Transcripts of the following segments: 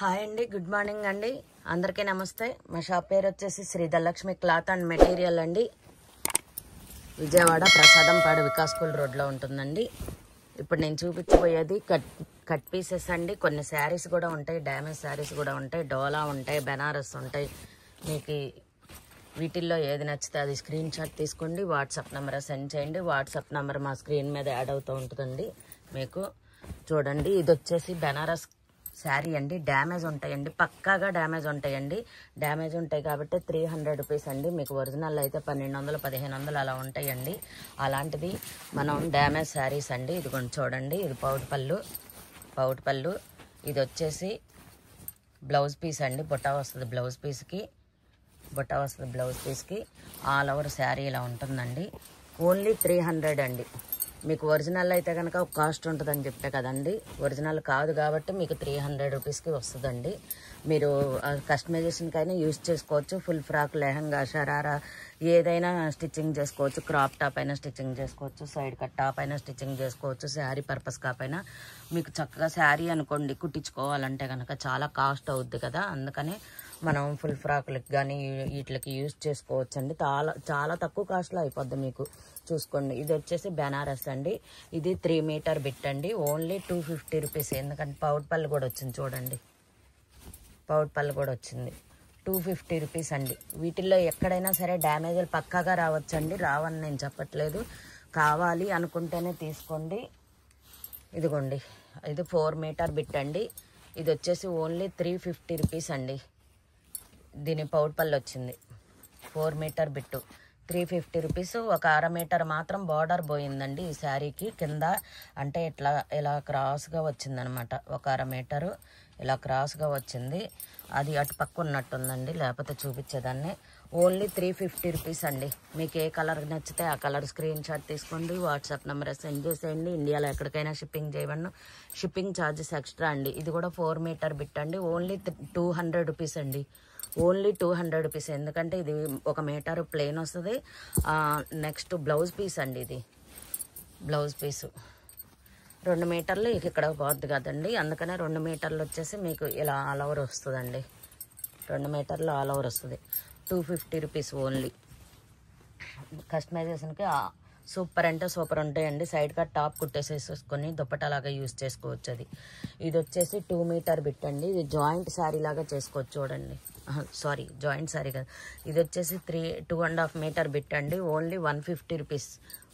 Hi అండి, good morning అండి. అందరికీ నమస్తే. మా షాప్ పేరు వచ్చేసి Shri Dhanalakshmi cloth and material అండి. విజయవాడ ప్రసాదంపాడు వికాస్ స్కూల్ రోడ్లో ఉంటుందండి. ఇప్పుడు నేను చూపించబోయేది కట్ పీసెస్ అండి. కొన్ని శారీస్ కూడా ఉంటాయి, డ్యామేజ్ శారీస్ కూడా ఉంటాయి, డోలా ఉంటాయి, బెనారస్ ఉంటాయి. మీకు వీటిల్లో ఏది నచ్చితే అది స్క్రీన్ షాట్ తీసుకోండి, వాట్సాప్ నెంబర్ సెండ్ చేయండి. వాట్సాప్ నెంబర్ మా స్క్రీన్ మీద యాడ్ అవుతూ ఉంటుందండి. మీకు చూడండి, ఇది వచ్చేసి బెనారస్ శారీ అండి. డ్యామేజ్ ఉంటాయండి, పక్కాగా డ్యామేజ్ ఉంటాయండి. డ్యామేజ్ ఉంటాయి కాబట్టి 300 రూపీస్ అండి. మీకు ఒరిజినల్ అయితే 1200, 1500 అలా ఉంటాయండి. అలాంటిది మనం డ్యామేజ్ శారీస్ అండి. ఇది కొంచెం చూడండి, ఇది పౌట్ పళ్ళు. ఇది వచ్చేసి బ్లౌజ్ పీస్ అండి. బుట్ట వస్తుంది బ్లౌజ్ పీస్కి. ఆల్ ఓవర్ శారీ ఇలా ఉంటుందండి. ఓన్లీ 300 అండి. మీకు ఒరిజినల్ అయితే కనుక ఒక కాస్ట్ ఉంటుందని చెప్పే కదండి. ఒరిజినల్ కాదు కాబట్టి మీకు 300 రూపీస్కి వస్తుందండి. మీరు కస్టమైజేషన్కైనా యూజ్ చేసుకోవచ్చు. ఫుల్ ఫ్రాక్, లెహంగా, షరారా ఏదైనా స్టిచ్చింగ్ చేసుకోవచ్చు. క్రాప్ టాప్ అయినా స్టిచ్చింగ్ చేసుకోవచ్చు, సైడ్ కట్ టాప్ అయినా స్టిచ్చింగ్ చేసుకోవచ్చు. శారీ పర్పస్ కాపైనా మీకు చక్కగా శారీ అనుకోండి కుట్టించుకోవాలంటే కనుక చాలా కాస్ట్ అవుద్ది కదా. అందుకని మనం ఫుల్ ఫ్రాక్లకి కానీ వీటికి యూజ్ చేసుకోవచ్చు అండి. చాలా తక్కువ కాస్ట్లో అయిపోద్ది మీకు. చూసుకోండి, ఇది వచ్చేసి బెనారస్ అండి. ఇది 3 మీటర్ బిట్ అండి. Only 250 rupees. ఎందుకంటే పౌట్ పళ్ళు కూడా వచ్చింది చూడండి, పౌట్ పళ్ళు కూడా వచ్చింది. 250 రూపీస్ అండి. వీటిల్లో ఎక్కడైనా సరే డ్యామేజ్లు పక్కాగా రావచ్చండి. రావని నేను చెప్పట్లేదు, కావాలి అనుకుంటేనే తీసుకోండి. ఇదిగోండి, ఇది 4 మీటర్ బిట్ అండి. ఇది వచ్చేసి ఓన్లీ 350 రూపీస్ అండి. దీని పౌట్ పళ్ళు వచ్చింది. 4 మీటర్ బిట్టు 350 రూపీస్. ఒక 1/2 మీటర్ మాత్రం బార్డర్ పోయిందండి ఈ శారీకి. కింద అంటే ఇలా క్రాస్గా వచ్చిందనమాట. ఒక 1/2 మీటరు ఇలా క్రాస్గా వచ్చింది. అది అటు పక్క ఉన్నట్టుందండి, లేకపోతే చూపించేదాన్ని. ఓన్లీ 350 రూపీస్ అండి. మీకు ఏ కలర్ నచ్చితే ఆ కలర్ స్క్రీన్ షాట్ తీసుకోండి, వాట్సాప్ నెంబర్ సెండ్ చేసేయండి. ఇండియాలో ఎక్కడికైనా షిప్పింగ్ చేయబడను. షిప్పింగ్ ఛార్జెస్ ఎక్స్ట్రా అండి. ఇది కూడా 4 మీటర్ బిట్ అండి. ఓన్లీ 200 రూపీస్ అండి. Only 200 rupees. ఎందుకంటే ఇది 1 మీటర్ ప్లెయిన్ వస్తుంది. నెక్స్ట్ బ్లౌజ్ పీస్ అండి. ఇది బ్లౌజ్ పీసు 2 మీటర్లు ఇక్కడ పోద్ది కదండి. అందుకనే 2 మీటర్లు వచ్చేసి మీకు ఇలా ఆల్ ఓవర్ వస్తుందండి. 2 మీటర్లు ఆల్ ఓవర్ వస్తుంది. 250 రూపీస్ ఓన్లీ. కస్టమైజేషన్కి సూపర్ అంటే సూపర్ ఉంటాయండి. సైడ్ కట్ టాప్ కుట్టేసేసుకొని దుప్పటాలాగా యూజ్ చేసుకోవచ్చు. ఇది వచ్చేసి 2 మీటర్ బిట్ అండి. ఇది జాయింట్ శారీ లాగా చేసుకోవచ్చు చూడండి. సారీ, జాయింట్ శారీ కదా. ఇది వచ్చేసి 2.5 మీటర్ బిట్ అండి. Only 150 rupees.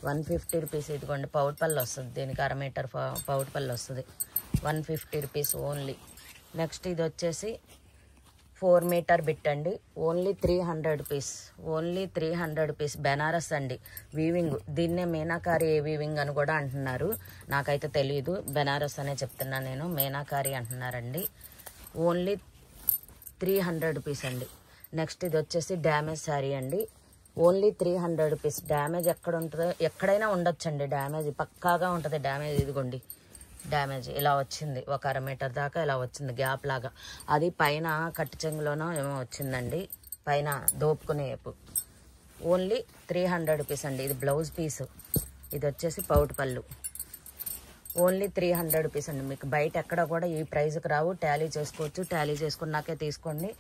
150 రూపీస్. ఇదిగోండి పౌట్ పళ్ళు వస్తుంది, దీనికి 1/2 మీటర్ పౌట్ పళ్ళు వస్తుంది. 150 రూపీస్ ఓన్లీ. నెక్స్ట్ ఇది వచ్చేసి 4 మీటర్ బిట్ అండి. Only 300 rupees. Only 300 rupees. Banaras అండి. వీవింగ్, దీన్నే మీనాకారి వీవింగ్ అని కూడా అంటున్నారు. నాకైతే తెలియదు, బెనారస్ అనే చెప్తున్నా నేను. మీనాకారి అంటున్నారండి. ఓన్లీ 300 రూపీస్ అండి. నెక్స్ట్ ఇది వచ్చేసి డ్యామేజ్ శారీ అండి. Only 300 rupees. డ్యామేజ్ ఎక్కడ ఉంటుందో, ఎక్కడైనా ఉండొచ్చండి డ్యామేజ్, పక్కాగా ఉంటుంది డ్యామేజ్. ఇదిగోండి డ్యామేజ్ ఇలా వచ్చింది. ఒక 1/2 మీటర్ దాకా ఇలా వచ్చింది గ్యాప్ లాగా. అది పైన కట్టి చెంగులోనో ఏమో వచ్చిందండి, పైన దోపుకునే వైపు. ఓన్లీ 300 రూపీస్ అండి. ఇది బ్లౌజ్ పీసు. ఇది వచ్చేసి పౌట్ పళ్ళు. ఓన్లీ 300 రూపీస్ అండి. మీకు బయట ఎక్కడ కూడా ఈ ప్రైస్కి రావు. టాలీ చేసుకోవచ్చు. టాలీ చేసుకున్నాకే తీసుకోండి.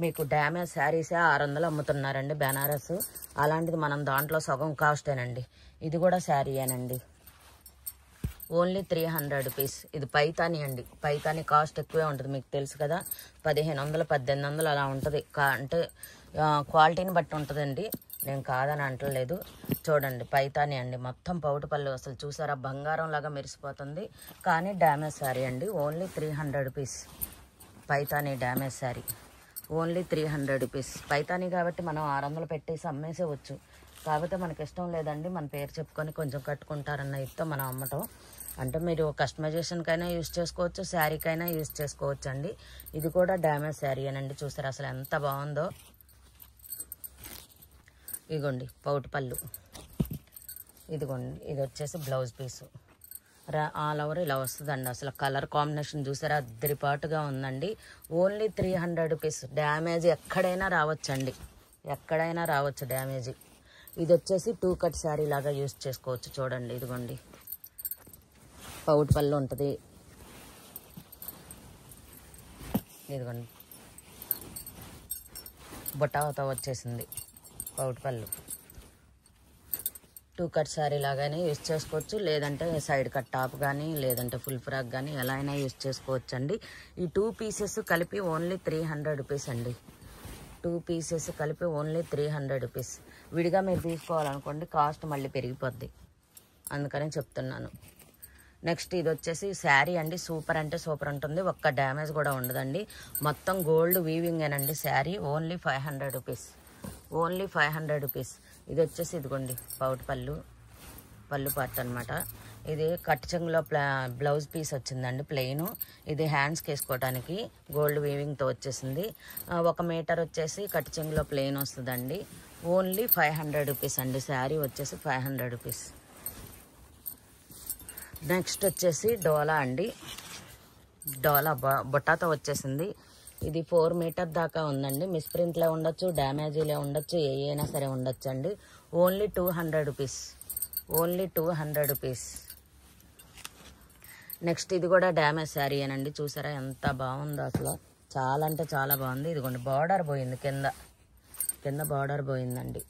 మీకు డ్యామేజ్ శారీసే 600 అమ్ముతున్నారండి బెనారస్. అలాంటిది మనం దాంట్లో సగం కాస్టేనండి. ఇది కూడా శారీయేనండి. Only 300 rupees. ఇది పైతాని అండి. పైతాని కాస్ట్ ఎక్కువే ఉంటుంది, మీకు తెలుసు కదా. 1500, 1800 అలా ఉంటుంది. అంటే క్వాలిటీని బట్టి ఉంటుందండి. నేను కాదని అంటలేదు. చూడండి, పైతాని అండి. మొత్తం పౌటు పళ్ళు. అసలు చూసారా, బంగారం లాగా మెరిసిపోతుంది. కానీ డ్యామేజ్ శారీ అండి. Only 300 rupees. Paithani damage sari only 300 rupees. Paithani కాబట్టి మనం 600 పెట్టేసి అమ్మేసేవచ్చు. కాకపోతే మనకి ఇష్టం లేదండి, మన పేరు చెప్పుకొని కొంచెం కట్టుకుంటారన్న ఇదితో మనం అమ్మటం. అంటే మీరు కస్టమైజేషన్కైనా యూజ్ చేసుకోవచ్చు, శారీకైనా యూజ్ చేసుకోవచ్చు అండి. ఇది కూడా డ్యామేజ్ శారీ అనండి. చూసారా అసలు ఎంత బాగుందో. ఇదిగోండి పౌట్ పళ్ళు. ఇదిగోండి, ఇది వచ్చేసి బ్లౌజ్ పీసు. ఆల్ ఓవర్ ఇలా వస్తుందండి. అసలు కలర్ కాంబినేషన్ చూసారా, అద్దరిపాటుగా ఉందండి. Only 300 rupees. డ్యామేజ్ ఎక్కడైనా రావచ్చండి, ఎక్కడైనా రావచ్చు డ్యామేజ్. ఇది వచ్చేసి 2 కట్ శారీ లాగా యూజ్ చేసుకోవచ్చు. చూడండి, ఇదిగోండి పౌట్ పళ్ళు ఉంటుంది. ఇదిగోండి బొటాతో వచ్చేసింది పౌట్ పళ్ళు. 2 కట్ శారీ లాగానే యూజ్ చేసుకోవచ్చు, లేదంటే సైడ్ కట్ టాప్ కానీ లేదంటే ఫుల్ ఫ్రాక్ కానీ ఎలా అయినా యూజ్ చేసుకోవచ్చు అండి. ఈ 2 పీసెస్ కలిపి ఓన్లీ 300 రూపీస్ అండి. 2 పీసెస్ కలిపి ఓన్లీ 300 రూపీస్. విడిగా మీరు తీసుకోవాలనుకోండి కాస్ట్ మళ్ళీ పెరిగిపోద్ది, అందుకని చెప్తున్నాను. నెక్స్ట్ ఇది వచ్చేసి శారీ అండి. సూపర్ అంటే సూపర్ ఉంటుంది, ఒక్క డ్యామేజ్ కూడా ఉండదండి. మొత్తం గోల్డ్ వీవింగేనండి sari. Only 500 rupees, only 500 rupees. ఇది వచ్చేసి ఇదిగోండి పౌట్ పళ్ళు పార్ట్ అనమాట. ఇది కట్ చెంగులో బ్లౌజ్ పీస్ వచ్చిందండి ప్లెయిన్. ఇది హ్యాండ్స్కి వేసుకోవడానికి గోల్డ్ వీవింగ్తో వచ్చేసింది. 1 మీటర్ వచ్చేసి కట్ చెంగులో ప్లెయిన్ వస్తుందండి. ఓన్లీ 500 రూపీస్ అండి. శారీ వచ్చేసి 500 రూపీస్. నెక్స్ట్ వచ్చేసి డోలా అండి. డోలా బొట్టాతో వచ్చేసింది. ఇది 4 మీటర్ దాకా ఉందండి. మిస్ప్రింట్లో ఉండొచ్చు, డ్యామేజీలే ఉండొచ్చు, ఏ అయినా సరే ఉండొచ్చు అండి. Only 200 rupees, only 200 rupees. Next ఇది కూడా డ్యామేజ్ శారీ అనండి. చూసారా ఎంత బాగుందో అసలు, చాలా అంటే చాలా బాగుంది. ఇదిగోండి బార్డర్ పోయింది, కింద బార్డర్ పోయిందండి.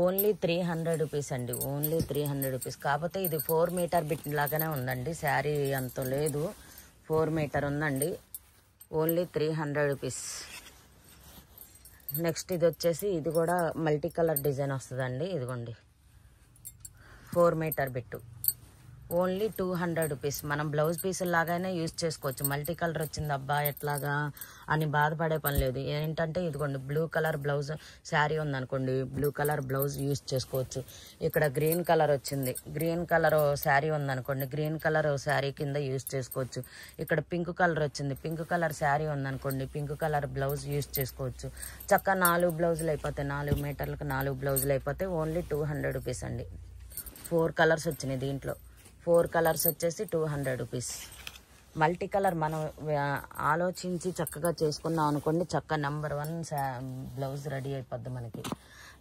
ఓన్లీ 300 రూపీస్ అండి, ఓన్లీ 300 రూపీస్. కాకపోతే ఇది 4 మీటర్ బిట్ లాగానే ఉందండి, శారీ అంత లేదు, 4 మీటర్ ఉందండి. Only 300 rupees. నెక్స్ట్ ఇది వచ్చేసి ఇది కూడా మల్టీ కలర్ డిజైన్ వస్తుందండి. ఇదిగోండి 4 మీటర్ బిట్టు, ఓన్లీ 200 రూపీస్. మనం బ్లౌజ్ పీసులు లాగానే యూజ్ చేసుకోవచ్చు. మల్టీ కలర్ వచ్చింది అబ్బా ఎట్లాగా అని బాధపడే పని లేదు. ఏంటంటే ఇదిగోండి బ్లూ కలర్ బ్లౌజ్ శారీ ఉందనుకోండి, బ్లూ కలర్ బ్లౌజ్ యూజ్ చేసుకోవచ్చు. ఇక్కడ గ్రీన్ కలర్ వచ్చింది, గ్రీన్ కలర్ శారీ ఉందనుకోండి, గ్రీన్ కలర్ శారీ కింద యూజ్ చేసుకోవచ్చు. ఇక్కడ పింక్ కలర్ వచ్చింది, పింక్ కలర్ శారీ ఉందనుకోండి, పింక్ కలర్ బ్లౌజ్ యూజ్ చేసుకోవచ్చు. చక్కగా 4 బ్లౌజులు అయిపోతాయి, 4 మీటర్లకు 4 బ్లౌజులు అయిపోతాయి. ఓన్లీ 200 రూపీస్ అండి. 4 కలర్స్ వచ్చినాయి దీంట్లో, 4 కలర్స్ వచ్చేసి 200 రూపీస్. మల్టీ కలర్ మనం ఆలోచించి చక్కగా చేసుకున్నాం అనుకోండి, చక్క నెంబర్ 1 బ్లౌజ్ రెడీ అయిపోద్ది మనకి.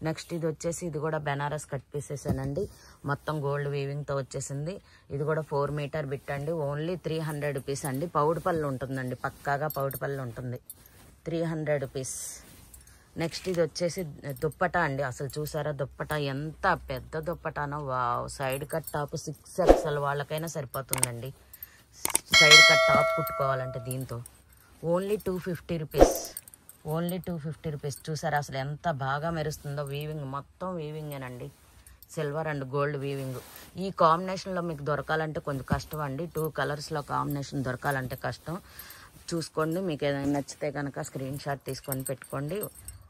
నెక్స్ట్ ఇది వచ్చేసి ఇది కూడా బెనారస్ కట్ పీసెసేనండి. మొత్తం గోల్డ్ వీవింగ్తో వచ్చేసింది. ఇది కూడా 4 మీటర్ బిట్ అండి. ఓన్లీ 300 రూపీస్ అండి. పౌడు పళ్ళు ఉంటుందండి, పక్కాగా పౌడు పళ్ళు ఉంటుంది. 300 రూపీస్. నెక్స్ట్ ఇది వచ్చేసి దుప్పటా అండి. అసలు చూసారా దుప్పటా ఎంత పెద్ద దుప్పటానో, wow. Side cut top 6XL వాళ్ళకైనా సరిపోతుందండి, సైడ్ కట్ టాప్ కుట్టుకోవాలంటే దీంతో. Only 250 rupees, only 250 rupees. చూసారా అసలు ఎంత బాగా మెరుస్తుందో, వీవింగ్ మొత్తం వీవింగేనండి, సిల్వర్ అండ్ గోల్డ్ వీవింగ్. ఈ కాంబినేషన్లో మీకు దొరకాలంటే కొంచెం కష్టం అండి. 2 కలర్స్లో కాంబినేషన్ దొరకాలంటే కష్టం. చూసుకోండి, మీకు ఏదైనా నచ్చితే కనుక స్క్రీన్ షాట్ తీసుకొని పెట్టుకోండి,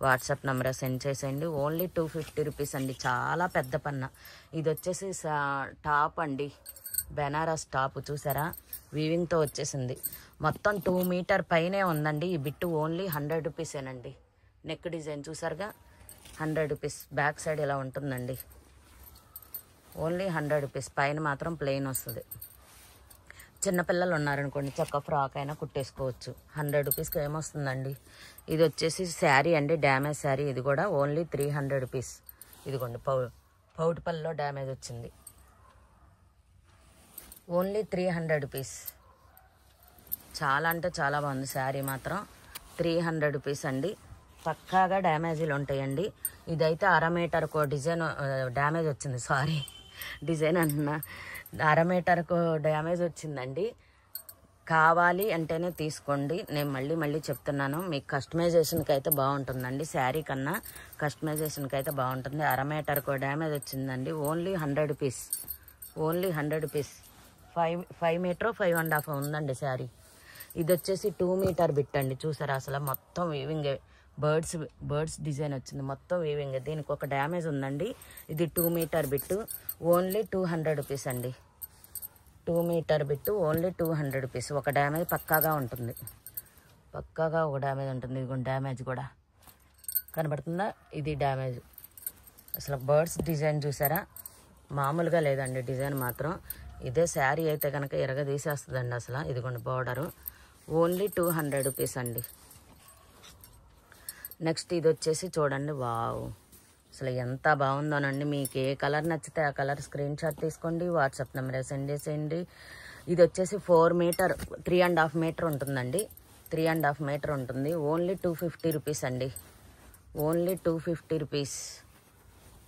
వాట్సాప్ నెంబర్ సెండ్ చేసేయండి. ఓన్లీ 250 రూపీస్ అండి. చాలా పెద్ద పన్న. ఇది వచ్చేసి టాప్ అండి, బెనారస్ టాప్. చూసారా వీవింగ్తో వచ్చేసింది. మొత్తం 2 మీటర్ పైనే ఉందండి ఈ బిట్టు. ఓన్లీ 100 రూపీసేనండి. నెక్ డిజైన్ చూసారుగా, 100 రూపీస్. బ్యాక్ సైడ్ ఇలా ఉంటుందండి. Only 100 rupees. పైన మాత్రం ప్లెయిన్ వస్తుంది. చిన్నపిల్లలు ఉన్నారనుకోండి, చక్క ఫ్రాక్ అయినా కుట్టేసుకోవచ్చు. 100 రూపీస్కి ఏమొస్తుందండి. ఇది వచ్చేసి శారీ అండి, డ్యామేజ్ శారీ. ఇది కూడా ఓన్లీ 300 రూపీస్. ఇదిగోండి పౌట్ పళ్ళలో డ్యామేజ్ వచ్చింది. Only 300 rupees. చాలా అంటే చాలా బాగుంది శారీ మాత్రం. 300 రూపీస్ అండి. పక్కాగా డ్యామేజీలు ఉంటాయండి. ఇదైతే 1/2 మీటర్కు డిజైన్ డ్యామేజ్ వచ్చింది, సారీ డిజైన్ అంటున్నా, 1/2 మీటర్కు డ్యామేజ్ వచ్చిందండి. కావాలి అంటేనే తీసుకోండి. నేను మళ్ళీ చెప్తున్నాను, మీకు కస్టమైజేషన్కి అయితే బాగుంటుందండి. శారీ కన్నా కస్టమైజేషన్కి అయితే బాగుంటుంది. 1/2 మీటర్కు డ్యామేజ్ వచ్చిందండి. Only 100 rupees, only 100 rupees. 5 metre 5.5 ఉందండి శారీ. ఇది వచ్చేసి 2 మీటర్ బిట్ అండి. చూసారా అసలు మొత్తం వీవింగ్, బర్డ్స్ డిజైన్ వచ్చింది, మొత్తం వీవింగ్. దీనికి ఒక డ్యామేజ్ ఉందండి. ఇది 2 మీటర్ బిట్టు. ఓన్లీ 200 రూపీస్ అండి. 2 మీటర్ బిట్టు ఓన్లీ 200 రూపీస్. ఒక డ్యామేజ్ పక్కాగా ఉంటుంది, పక్కాగా ఒక డ్యామేజ్ ఉంటుంది. ఇది డ్యామేజ్ కూడా కనబడుతుందా, ఇది డ్యామేజ్. అసలు బర్డ్స్ డిజైన్ చూసారా, మామూలుగా లేదండి డిజైన్ మాత్రం. ఇదే శారీ అయితే కనుక ఎరగ తీసేస్తుందండి అసలు. ఇదిగోండి బార్డరు. ఓన్లీ 200 రూపీస్ అండి. నెక్స్ట్ ఇది వచ్చేసి చూడండి, వావ్ అసలు ఎంత బాగుందోనండి. మీకు ఏ కలర్ నచ్చితే ఆ కలర్ స్క్రీన్ షాట్ తీసుకోండి, వాట్సాప్ నెంబర్ సెండ్ చేసేయండి. ఇది వచ్చేసి 4 మీటర్ 3.5 మీటర్ ఉంటుందండి. 3.5 మీటర్ ఉంటుంది. ఓన్లీ 250 రూపీస్ అండి. Only 250 rupees.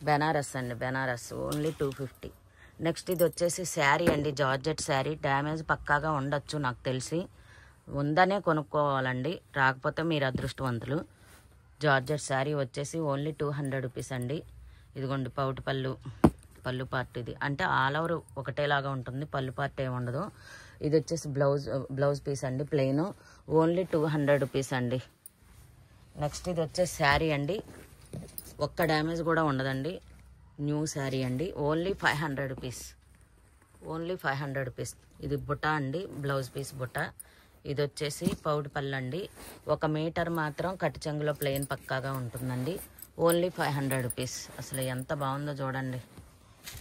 బెనారస్ అండి, బెనారస్. ఓన్లీ 250. నెక్స్ట్ ఇది వచ్చేసి శారీ అండి, జార్జెట్ శారీ. డ్యామేజ్ పక్కాగా ఉండొచ్చు, నాకు తెలిసి ఉందనే కొనుక్కోవాలండి, రాకపోతే మీరు అదృష్టవంతులు. జార్జెట్ శారీ వచ్చేసి ఓన్లీ 200 రూపీస్ అండి. ఇదిగోండి పౌటి పళ్ళు పార్ట్. ఇది అంటే ఆల్ ఓవర్ ఒకటేలాగా ఉంటుంది, పళ్ళు పార్ట్ ఏమి ఉండదు. ఇది వచ్చేసి బ్లౌజ్ పీస్ అండి, ప్లెయిన్. ఓన్లీ 200 రూపీస్ అండి. నెక్స్ట్ ఇది వచ్చేసి శారీ అండి, ఒక్క డ్యామేజ్ కూడా ఉండదండి. న్యూ శారీ అండి. Only 500 rupees. Only 500 rupees. ఇది బుట్ట అండి, బ్లౌజ్ పీస్ బుట్ట. ఇది వచ్చేసి పౌడి పళ్ళు అండి. 1 మీటర్ మాత్రం కట్టి చెంగులో ప్లెయిన్ పక్కాగా ఉంటుందండి. Only 500 rupees. అసలు ఎంత బాగుందో చూడండి.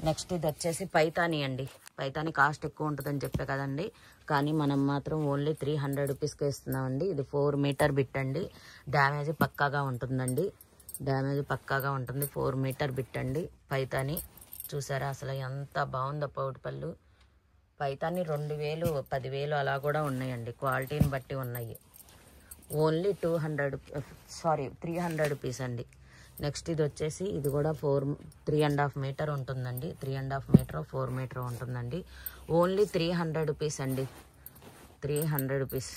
నెక్స్ట్ ఇది వచ్చేసి పైతానీ అండి. పైతానీ కాస్ట్ ఎక్కువ ఉంటుందని చెప్పే కదండి, కానీ మనం మాత్రం ఓన్లీ 300 రూపీస్కి ఇస్తున్నామండి. ఇది 4 మీటర్ బిట్ అండి. డ్యామేజ్ పక్కాగా ఉంటుందండి, డ్యామేజ్ పక్కాగా ఉంటుంది. 4 మీటర్ బిట్ అండి పైతానీ. చూసారా అసలు ఎంత బాగుందో పౌడి పళ్ళు. పైతానీ 2000, 10,000 అలా కూడా ఉన్నాయండి, క్వాలిటీని బట్టి ఉన్నాయి. ఓన్లీ 300 రూపీస్ అండి. నెక్స్ట్ ఇది వచ్చేసి ఇది కూడా 3.5 మీటర్ ఉంటుందండి. 3.5 మీటర్ 4 మీటర్ ఉంటుందండి. ఓన్లీ 300 రూపీస్ అండి. 300 రూపీస్.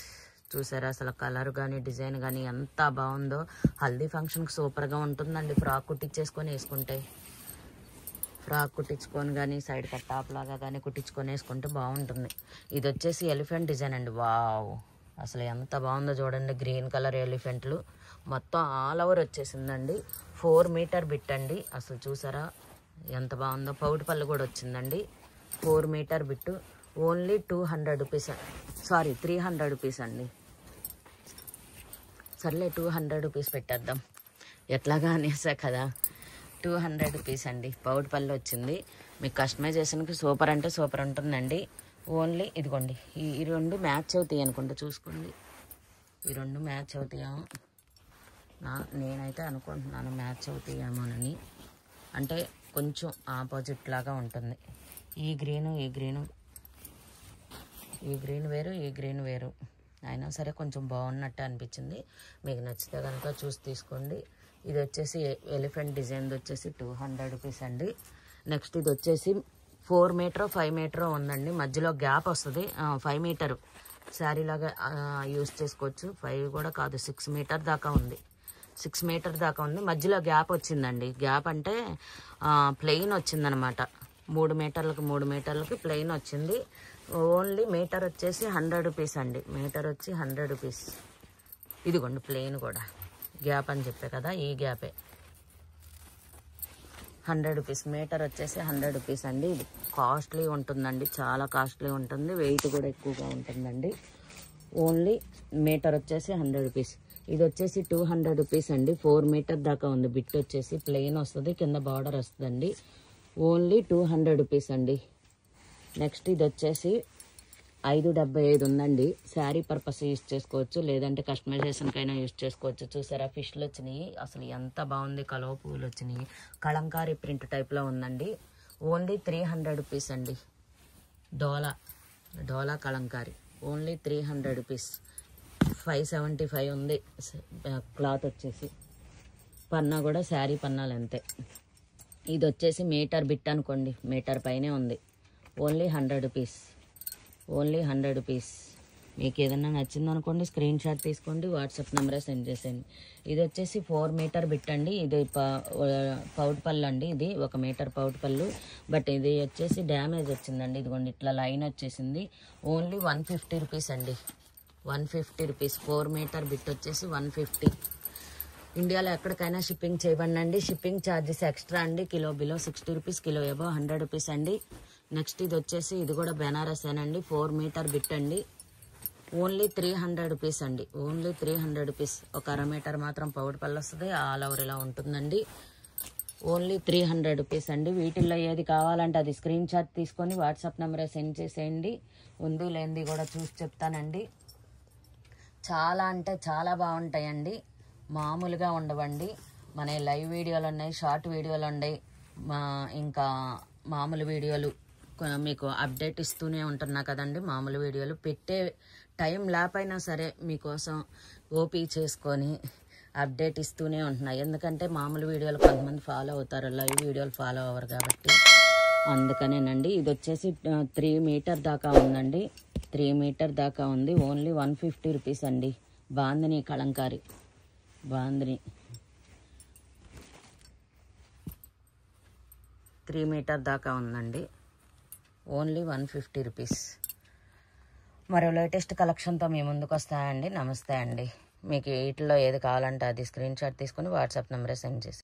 చూసారా అసలు కలర్ కానీ డిజైన్ కానీ ఎంత బాగుందో. హల్దీ ఫంక్షన్కి సూపర్గా ఉంటుందండి. ఫ్రాక్ కుట్టించేసుకొని వేసుకుంటే, ఫ్రాక్ కుట్టించుకొని కానీ సైడ్ కట్ టాప్ లాగా కానీ కుట్టించుకొని వేసుకుంటే బాగుంటుంది. ఇది వచ్చేసి ఎలిఫెంట్ డిజైన్ అండి. వావ్, అసలు ఎంత బాగుందో చూడండి. గ్రీన్ కలర్ ఎలిఫెంట్లు మొత్తం ఆల్ ఓవర్ వచ్చేసిందండి. 4 మీటర్ బిట్ అండి. అసలు చూసారా ఎంత బాగుందో. పౌటి పళ్ళు కూడా వచ్చిందండి. 4 metre bit. Only 200 rupees. 300 rupees అండి. సర్లే 200 రూపీస్ పెట్టేద్దాం, ఎట్లాగా అనేసా కదా. 200 రూపీస్ అండి. పౌడి పళ్ళు వచ్చింది. మీకు కస్టమైజేషన్కి సూపర్ అంటే సూపర్ ఉంటుందండి. ఓన్లీ ఇదిగోండి, ఈ 2 మ్యాచ్ అవుతాయి అనుకుంటా. చూసుకోండి, ఈ 2 మ్యాచ్ అవుతాయేమో. నేనైతే అనుకుంటున్నాను మ్యాచ్ అవుతాయేమోనని. అంటే కొంచెం ఆపోజిట్ లాగా ఉంటుంది. ఈ గ్రీను వేరు, ఈ గ్రీన్ వేరు. అయినా సరే కొంచెం బాగున్నట్టు అనిపించింది. మీకు నచ్చితే కనుక చూసి తీసుకోండి. ఇది వచ్చేసి ఎలిఫెంట్ డిజైన్ వచ్చేసి 200 రూపీస్ అండి. నెక్స్ట్ ఇది వచ్చేసి 4 మీటర్ 5 మీటర్ ఉందండి. మధ్యలో గ్యాప్ వస్తుంది. 5 మీటర్ శారీ లాగా యూస్ చేసుకోవచ్చు. 5 కూడా కాదు, 6 మీటర్ దాకా ఉంది. 6 మీటర్ దాకా ఉంది. మధ్యలో గ్యాప్ వచ్చిందండి. గ్యాప్ అంటే ప్లెయిన్ వచ్చిందనమాట. 3 మీటర్లకి ప్లెయిన్ వచ్చింది. ఓన్లీ మీటర్ వచ్చేసి 100 రూపీస్ అండి. మీటర్ వచ్చి 100 రూపీస్. ఇదిగోండి ప్లెయిన్ కూడా. గ్యాప్ అని చెప్పే కదా, ఈ గ్యాపే. 100 రూపీస్. మీటర్ వచ్చేసి 100 రూపీస్ అండి. ఇది కాస్ట్లీ ఉంటుందండి, చాలా కాస్ట్లీ ఉంటుంది. వెయిట్ కూడా ఎక్కువగా ఉంటుందండి. ఓన్లీ మీటర్ వచ్చేసి 100 రూపీస్. ఇది వచ్చేసి 200 రూపీస్ అండి. 4 మీటర్ దాకా ఉంది. బిట్ వచ్చేసి ప్లెయిన్ వస్తుంది, కింద బార్డర్ వస్తుందండి. ఓన్లీ 200 రూపీస్ అండి. నెక్స్ట్ ఇది వచ్చేసి 575 ఉందండి. శారీ పర్పస్ యూజ్ చేసుకోవచ్చు, లేదంటే కస్టమైజేషన్కైనా యూజ్ చేసుకోవచ్చు. చూసారా ఫిష్లు వచ్చినాయి, అసలు ఎంత బాగుంది. కలువ పువ్వులు వచ్చినాయి. కలంకారీ ప్రింట్ టైప్లో ఉందండి. ఓన్లీ 300 రూపీస్ అండి. డోలా కలంకారీ. Only 300 rupees. 575 ఉంది క్లాత్ వచ్చేసి. పన్నా కూడా శారీ పన్నాలు అంతే. ఇది వచ్చేసి మీటర్ బిట్ అనుకోండి, మీటర్ పైనే ఉంది. Only 100 rupees. Only 100 rupees. మీకు ఏదైనా నచ్చింది అనుకోండి, స్క్రీన్ షాట్ తీసుకోండి, వాట్సాప్ నెంబరే సెండ్ చేసేయండి. ఇది వచ్చేసి 4 మీటర్ బిట్ అండి. ఇది పౌటి పళ్ళు అండి. ఇది 1 మీటర్ పౌటి పళ్ళు. బట్ ఇది వచ్చేసి డ్యామేజ్ వచ్చిందండి. ఇదిగోండి ఇట్లా లైన్ వచ్చేసింది. ఓన్లీ 150 రూపీస్ అండి. 150 రూపీస్. 4 మీటర్ బిట్ వచ్చేసి 150. ఇండియాలో ఎక్కడికైనా షిప్పింగ్ చేయబడినండి. షిప్పింగ్ ఛార్జెస్ ఎక్స్ట్రా అండి. Kilo below 60 rupees, kilo above 100 rupees అండి. నెక్స్ట్ ఇది వచ్చేసి ఇది కూడా బెనారస్ ఏనండి. 4 మీటర్ బిట్ అండి. ఓన్లీ 300 రూపీస్ అండి. Only 300 rupees. 1/2 మీటర్ మాత్రం పౌడి పళ్ళు వస్తుంది. ఆల్ ఓవర్ ఇలా ఉంటుందండి. ఓన్లీ 300 రూపీస్ అండి. వీటిల్లో ఏది కావాలంటే అది స్క్రీన్ షాట్ తీసుకొని వాట్సాప్ నెంబరే సెండ్ చేసేయండి. ఉంది లేనిది కూడా చూసి చెప్తానండి. చాలా అంటే చాలా బాగుంటాయండి. మామూలుగా ఉండవండి. మన లైవ్ వీడియోలు ఉన్నాయి, షార్ట్ వీడియోలు ఉన్నాయి, ఇంకా మామూలు వీడియోలు మీకు అప్డేట్ ఇస్తూనే ఉంటున్నా కదండి. మామూలు వీడియోలు పెట్టే టైం లేకపోయినా సరే మీకోసం ఓపీ చేసుకొని అప్డేట్ ఇస్తూనే ఉంటున్నాయి. ఎందుకంటే మామూలు వీడియోలు కొంతమంది ఫాలో అవుతారు, లైవ్ వీడియోలు ఫాలో అవ్వరు కాబట్టి అందుకనేనండి. ఇది వచ్చేసి 3 మీటర్ దాకా ఉందండి. 3 మీటర్ దాకా ఉంది. ఓన్లీ 150 రూపీస్ అండి. బాందిని కలంకారీ బాందిని 3 మీటర్ దాకా ఉందండి. Only 150 rupees. మరో లేటెస్ట్ కలెక్షన్తో మీ ముందుకు వస్తాయండి. నమస్తే అండి. మీకు వీటిలో ఏది కావాలంటే అది స్క్రీన్ షాట్ తీసుకొని వాట్సాప్ నెంబరే సెండ్ చేసి